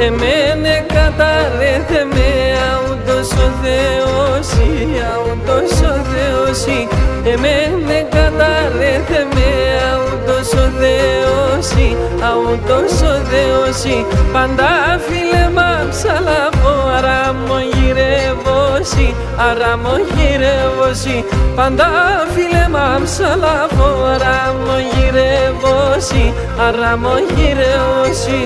Εμένε καταρέθε με αούντος ο Θεός, αούντος ο Θεός. Εμένε καταρέθε με αούντος ο Θεός, αούντος ο Θεός. Πάντα φίλε μα ψαλαβώ, αραμογυρεύωσι, αραμογυρεύωσι. Πάντα φίλε μα ψαλαβώ, αραμογυρεύωσι, αραμογυρεύωσι.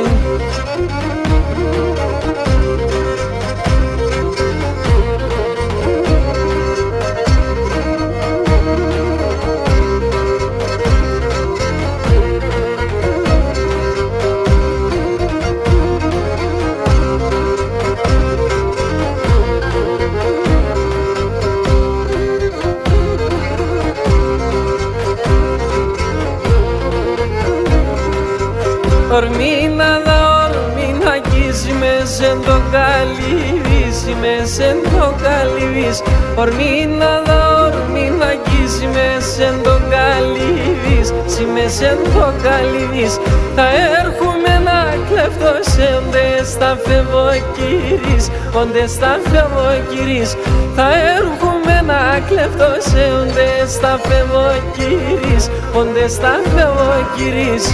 Ορμήνα δα ορμήνα κοίς μεσεν το καλύβεις, μεσεν το καλύβεις. Ορμήνα δα ορμήνα κοίς μεσεν το καλύβεις, μεσεν το καλύβεις. Θα έρχομαι να κλέφτω σε οντες τα φεύγω-κυρίς, οντες τα φεύγω-κυρίς. Θα έρχομαι να κλέφτω σε οντες τα φεύγω-κυρίς, οντες τα φεύγω-κυρίς.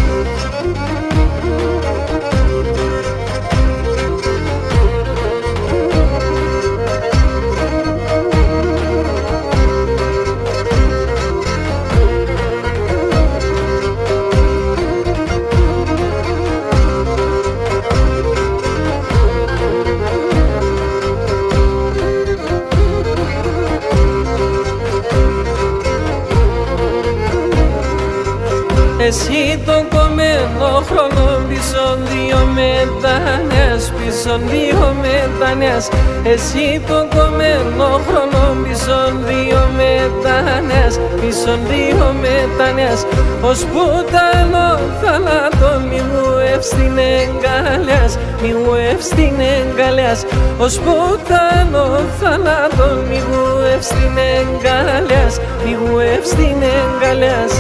Εσύ τον κομμένο χρόνο πίσω δύο μετανιάς, πίσω δύο μετανιάς. Εσύ τον κομμένο χρόνο πίσω δύο μετανιάς, πίσω δύο μετανιάς. Ως πουτανό θαλάτων μη μου εύστην εγκαλιάς, μη μου εύστην εγκαλιάς. Ως πουτανό θαλάτων μη μου εύστην εγκαλιάς, μη μου εύστην εγκαλιάς.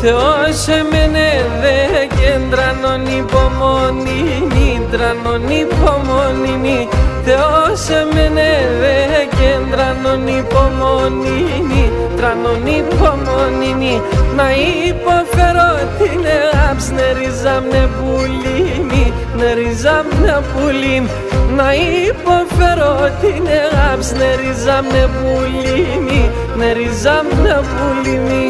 Θεός εμένε δε κέντρανον υπομονήνη, τρανον υπομονήνη. Θεός εμένε δε κέντρανον υπομονήνη, τρανον υπομονήνη. Να υποφέρω την αγάπη, νερίζαμνε πουλίμι, νερίζαμνε πουλίμι. Να υποφέρω την αγάπη, νερίζαμνε πουλίμι, νερίζαμνε πουλίμι.